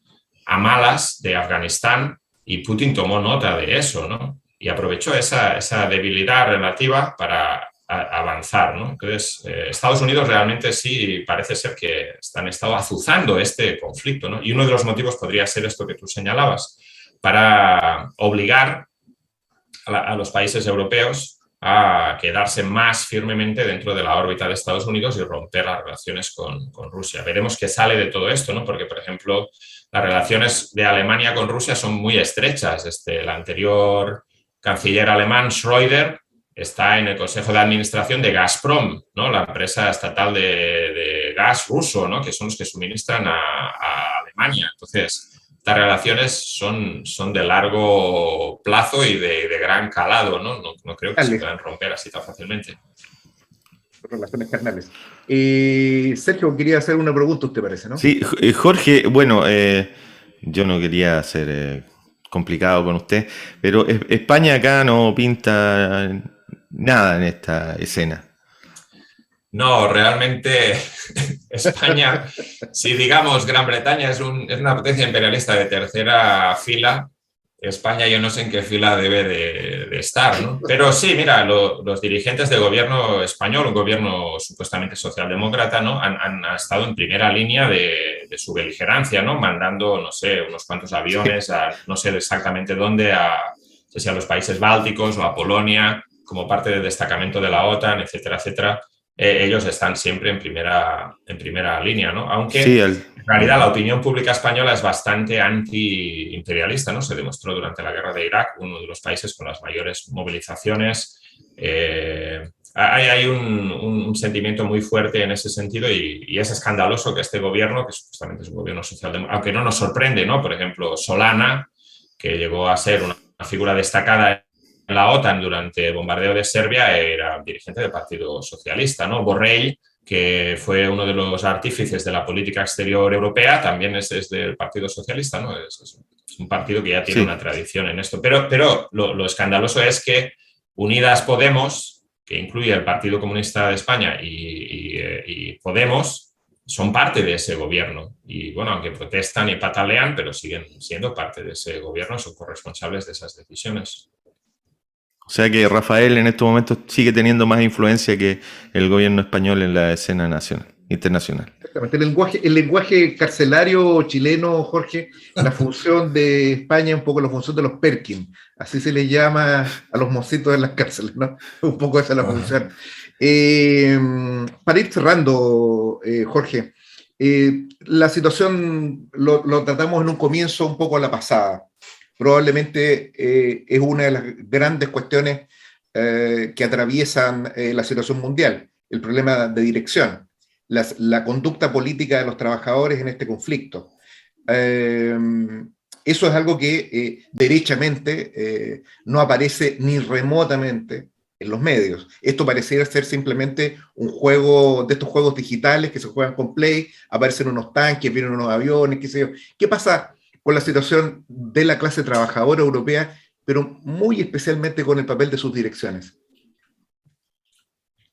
a malas de Afganistán y Putin tomó nota de eso, ¿no? Y aprovechó esa debilidad relativa para avanzar, ¿no? Entonces, Estados Unidos realmente sí parece ser que han estado azuzando este conflicto, ¿no? Y uno de los motivos podría ser esto que tú señalabas, para obligar a los países europeos a quedarse más firmemente dentro de la órbita de Estados Unidos y romper las relaciones con Rusia. Veremos qué sale de todo esto, ¿no? Porque, por ejemplo, las relaciones de Alemania con Rusia son muy estrechas. El anterior canciller alemán, Schröder, está en el Consejo de Administración de Gazprom, ¿no? La empresa estatal de gas ruso, ¿no? Que son los que suministran a Alemania. Entonces, estas relaciones son de largo plazo y de gran calado, ¿no? No creo que se puedan romper así tan fácilmente. Relaciones carnales. Sergio, quería hacer una pregunta, ¿usted parece, no? Sí, Jorge, bueno, yo no quería ser complicado con usted, pero España acá no pinta nada en esta escena. No, realmente España, si digamos Gran Bretaña es una potencia imperialista de tercera fila, España yo no sé en qué fila debe de estar, ¿no? Pero sí, mira, los dirigentes del gobierno español, un gobierno supuestamente socialdemócrata, ¿no? Han estado en primera línea de su beligerancia, ¿no? Mandando, no sé, unos cuantos aviones, no sé exactamente dónde, no sé si a los países bálticos o a Polonia, como parte del destacamento de la OTAN, etcétera, etcétera. Ellos están siempre en primera línea, ¿no? Aunque Sí, en realidad la opinión pública española es bastante anti-imperialista, ¿no? Se demostró durante la guerra de Irak, uno de los países con las mayores movilizaciones. Hay un sentimiento muy fuerte en ese sentido y es escandaloso que este gobierno, que supuestamente es un gobierno socialdemócrata, aunque no nos sorprende, ¿no? Por ejemplo, Solana, que llegó a ser una figura destacada en la OTAN durante el bombardeo de Serbia, era dirigente del Partido Socialista, ¿no? Borrell, que fue uno de los artífices de la política exterior europea, también es del Partido Socialista, ¿no? Es un partido que ya tiene una tradición en esto. Pero lo escandaloso es que Unidas Podemos, que incluye el Partido Comunista de España y Podemos, son parte de ese gobierno. Y bueno, aunque protestan y patalean, pero siguen siendo parte de ese gobierno, son corresponsables de esas decisiones. O sea que Rafael en estos momentos sigue teniendo más influencia que el gobierno español en la escena internacional. Exactamente. El lenguaje carcelario chileno, Jorge, la función de España es un poco la función de los Perkin. Así se les llama a los mocitos en las cárceles, ¿no? Un poco esa es la función. Para ir cerrando, Jorge, la situación lo tratamos en un comienzo un poco a la pasada. Probablemente es una de las grandes cuestiones que atraviesan la situación mundial, el problema de dirección, la conducta política de los trabajadores en este conflicto. Eso es algo que derechamente no aparece ni remotamente en los medios. Esto pareciera ser simplemente un juego de estos juegos digitales que se juegan con Play, aparecen unos tanques, vienen unos aviones, qué sé yo. ¿Qué pasa con la situación de la clase trabajadora europea, pero muy especialmente con el papel de sus direcciones?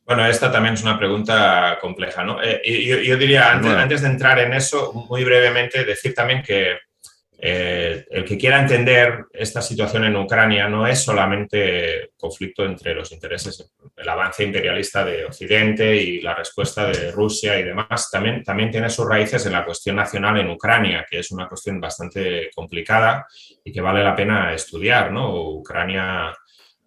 Bueno, esta también es una pregunta compleja, ¿no? Yo diría, antes de entrar en eso, muy brevemente, decir también que El que quiera entender esta situación en Ucrania no es solamente conflicto entre los intereses, el avance imperialista de Occidente y la respuesta de Rusia y demás, también tiene sus raíces en la cuestión nacional en Ucrania, que es una cuestión bastante complicada y que vale la pena estudiar, ¿no? Ucrania,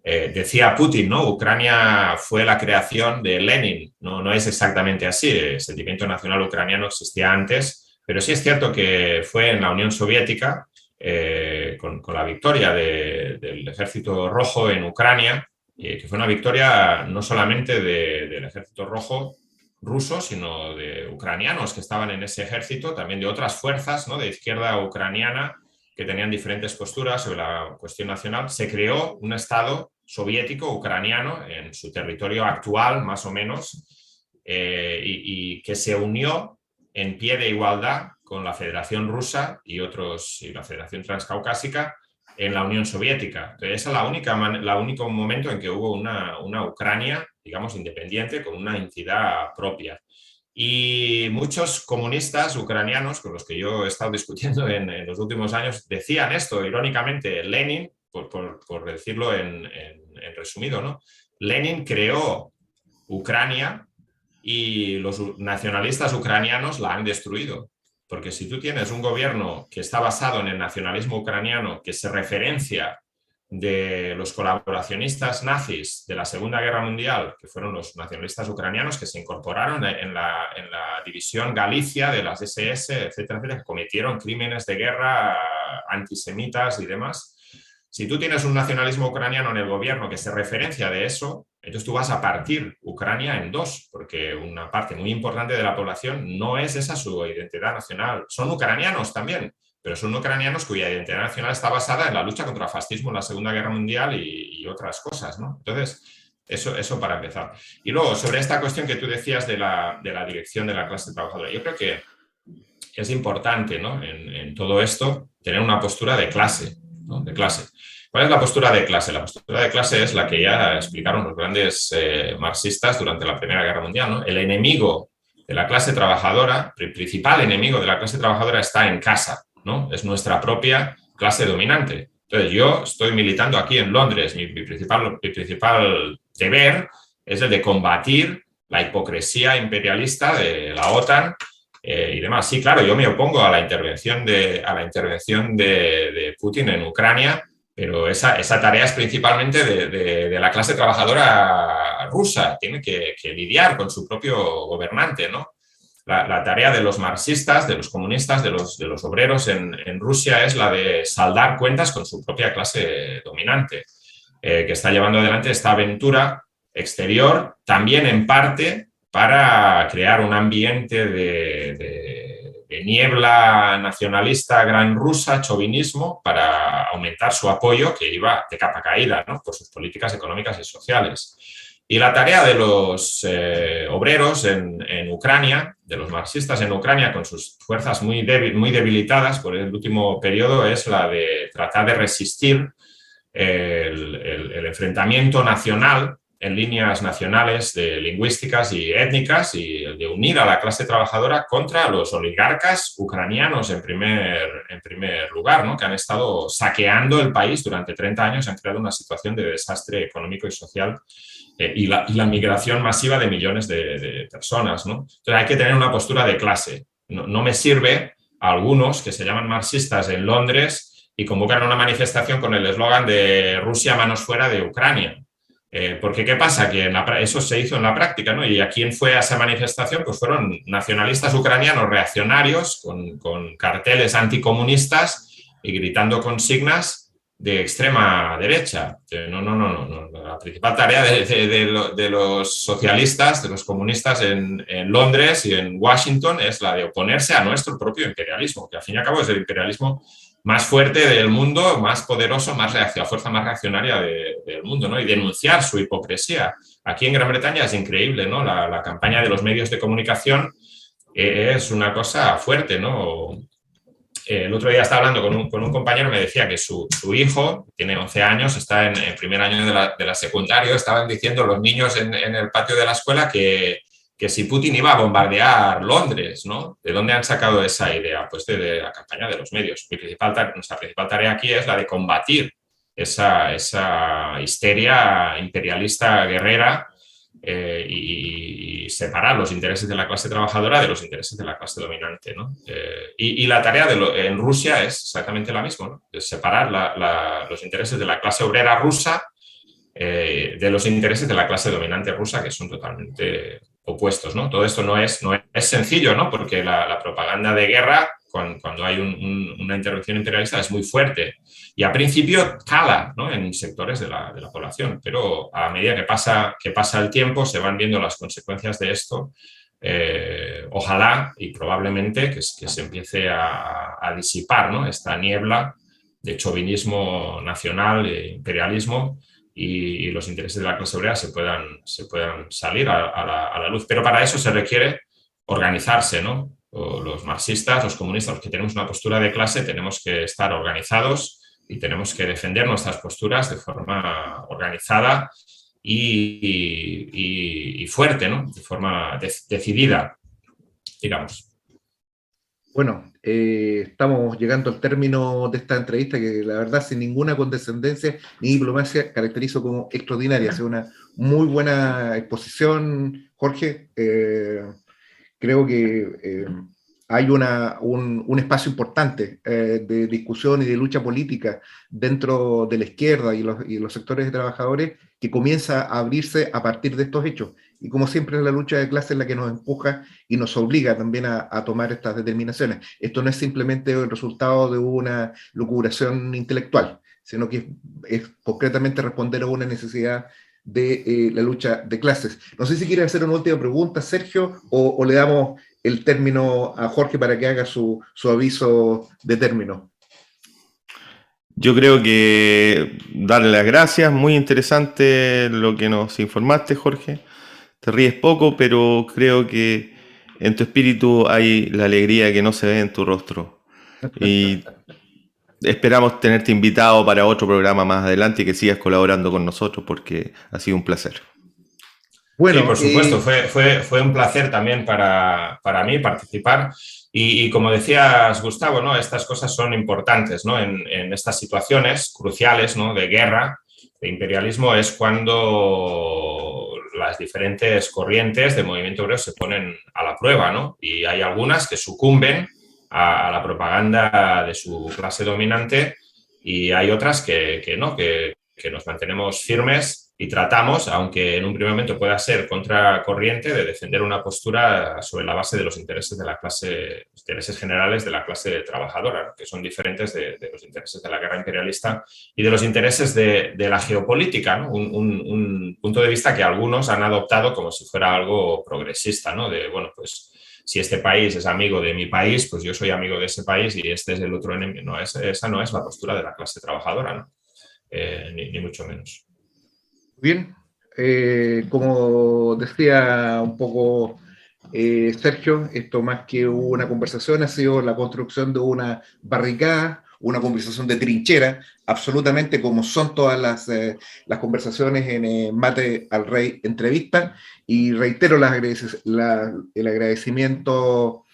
decía Putin, ¿no? Ucrania fue la creación de Lenin, no es exactamente así, el sentimiento nacional ucraniano existía antes. Pero sí es cierto que fue en la Unión Soviética, con la victoria del Ejército Rojo en Ucrania, que fue una victoria no solamente del Ejército Rojo ruso, sino de ucranianos que estaban en ese ejército, también de otras fuerzas, ¿no?, de izquierda ucraniana que tenían diferentes posturas sobre la cuestión nacional. Se creó un Estado soviético ucraniano en su territorio actual, más o menos, y que se unió en pie de igualdad con la Federación Rusa y la Federación Transcaucásica en la Unión Soviética. Entonces, ese es el único momento en que hubo una Ucrania, digamos, independiente, con una entidad propia. Y muchos comunistas ucranianos, con los que yo he estado discutiendo en los últimos años, decían esto, irónicamente. Lenin, por decirlo en resumido, ¿no? Lenin creó Ucrania y los nacionalistas ucranianos la han destruido. Porque si tú tienes un gobierno que está basado en el nacionalismo ucraniano, que se referencia de los colaboracionistas nazis de la Segunda Guerra Mundial, que fueron los nacionalistas ucranianos que se incorporaron en la división Galicia de las SS, etcétera, etcétera, que cometieron crímenes de guerra antisemitas y demás. Si tú tienes un nacionalismo ucraniano en el gobierno que se referencia de eso, entonces tú vas a partir Ucrania en dos, porque una parte muy importante de la población no es esa su identidad nacional. Son ucranianos también, pero son ucranianos cuya identidad nacional está basada en la lucha contra el fascismo en la Segunda Guerra Mundial y otras cosas, ¿no? Entonces, eso para empezar. Y luego, sobre esta cuestión que tú decías de la dirección de la clase trabajadora, yo creo que es importante, ¿no?, en todo esto tener una postura de clase, ¿no? De clase. ¿Cuál es la postura de clase? La postura de clase es la que ya explicaron los grandes marxistas durante la Primera Guerra Mundial, ¿no? El enemigo de la clase trabajadora, el principal enemigo de la clase trabajadora está en casa, ¿no? Es nuestra propia clase dominante. Entonces, yo estoy militando aquí en Londres. Mi principal deber es el de combatir la hipocresía imperialista de la OTAN y demás. Sí, claro, yo me opongo a la intervención de Putin en Ucrania, pero esa tarea es principalmente de la clase trabajadora rusa. Tiene que lidiar con su propio gobernante, ¿no? La tarea de los marxistas, de los comunistas, de los obreros en Rusia es la de saldar cuentas con su propia clase dominante, que está llevando adelante esta aventura exterior, también en parte para crear un ambiente de niebla nacionalista gran rusa, chauvinismo, para aumentar su apoyo, que iba de capa caída, ¿no?, por sus políticas económicas y sociales. Y la tarea de los obreros en Ucrania, de los marxistas en Ucrania, con sus fuerzas muy debilitadas por el último periodo, es la de tratar de resistir el enfrentamiento nacional en líneas nacionales lingüísticas y étnicas, y de unir a la clase trabajadora contra los oligarcas ucranianos en primer lugar, ¿no?, que han estado saqueando el país durante 30 años, han creado una situación de desastre económico y social y la migración masiva de millones de personas, ¿no? Entonces hay que tener una postura de clase. No me sirve a algunos que se llaman marxistas en Londres y convocan una manifestación con el eslogan de Rusia manos fuera de Ucrania. Porque ¿qué pasa? Que eso se hizo en la práctica, ¿no? Y a quién fue a esa manifestación, pues fueron nacionalistas ucranianos reaccionarios con carteles anticomunistas y gritando consignas de extrema derecha. No. La principal tarea de los socialistas, de los comunistas en Londres y en Washington es la de oponerse a nuestro propio imperialismo, que al fin y al cabo es el imperialismo más fuerte del mundo, más poderoso, la fuerza más reaccionaria del mundo, ¿no? Y denunciar su hipocresía. Aquí en Gran Bretaña es increíble, ¿no? La campaña de los medios de comunicación es una cosa fuerte, ¿no? El otro día estaba hablando con un compañero, me decía que su hijo, tiene 11 años, está en primer año de la secundaria, estaban diciendo los niños en el patio de la escuela que que si Putin iba a bombardear Londres, ¿no? ¿De dónde han sacado esa idea? Pues de la campaña de los medios. Nuestra principal tarea aquí es la de combatir esa histeria imperialista guerrera y separar los intereses de la clase trabajadora de los intereses de la clase dominante, ¿no? Y la tarea en Rusia es exactamente la misma, ¿no? Es separar los intereses de la clase obrera rusa de los intereses de la clase dominante rusa, que son totalmente opuestos, ¿no? Todo esto no es sencillo, ¿no? Porque la propaganda de guerra, cuando hay una intervención imperialista, es muy fuerte y a principio cala, ¿no? En sectores de la población, pero a medida que pasa el tiempo se van viendo las consecuencias de esto. Ojalá y probablemente que se empiece a disipar, ¿no? Esta niebla de chauvinismo nacional e imperialismo, y los intereses de la clase obrera se puedan salir a la luz. Pero para eso se requiere organizarse, ¿no? Los marxistas, los comunistas, los que tenemos una postura de clase, tenemos que estar organizados y tenemos que defender nuestras posturas de forma organizada y fuerte, ¿no? De forma decidida, digamos. Bueno, estamos llegando al término de esta entrevista que la verdad sin ninguna condescendencia ni diplomacia caracterizo como extraordinaria. Ha sido una muy buena exposición, Jorge. Creo que hay un espacio importante de discusión y de lucha política dentro de la izquierda y los sectores de trabajadores que comienza a abrirse a partir de estos hechos. Y como siempre es la lucha de clases la que nos empuja y nos obliga también a tomar estas determinaciones. Esto no es simplemente el resultado de una lucubración intelectual, sino que es concretamente responder a una necesidad de la lucha de clases. No sé si quiere hacer una última pregunta, Sergio, o le damos el término a Jorge para que haga su aviso de término. Yo creo que darle las gracias, muy interesante lo que nos informaste, Jorge. Te ríes poco, pero creo que en tu espíritu hay la alegría que no se ve en tu rostro. Y esperamos tenerte invitado para otro programa más adelante y que sigas colaborando con nosotros porque ha sido un placer. Bueno, sí, por supuesto, fue un placer también para mí participar y como decías, Gustavo, ¿no? Estas cosas son importantes, ¿no? En estas situaciones cruciales, ¿no? De guerra, de imperialismo, es cuando las diferentes corrientes de movimiento obrero se ponen a la prueba, ¿no? Y hay algunas que sucumben a la propaganda de su clase dominante y hay otras que no, que nos mantenemos firmes y tratamos, aunque en un primer momento pueda ser contracorriente, de defender una postura sobre la base de los intereses de la clase, intereses generales de la clase trabajadora, ¿no? Que son diferentes de los intereses de la guerra imperialista y de los intereses de la geopolítica, ¿no? Un punto de vista que algunos han adoptado como si fuera algo progresista, ¿no? De, bueno, pues si este país es amigo de mi país, pues yo soy amigo de ese país y este es el otro enemigo. No, esa no es la postura de la clase trabajadora, ¿no? Ni mucho menos. Bien, como decía un poco Sergio, esto más que una conversación ha sido la construcción de una barricada, una conversación de trinchera, absolutamente como son todas las conversaciones en Mate al Rey entrevista, y reitero el agradecimiento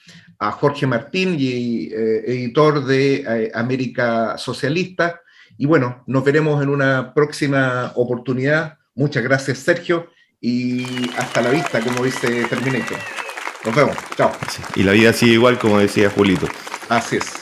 a Jorge Martín, editor de América Socialista. Y bueno, nos veremos en una próxima oportunidad. Muchas gracias, Sergio, y hasta la vista, como dice Terminator. Nos vemos. Chao. Y la vida sigue igual, como decía Julito. Así es.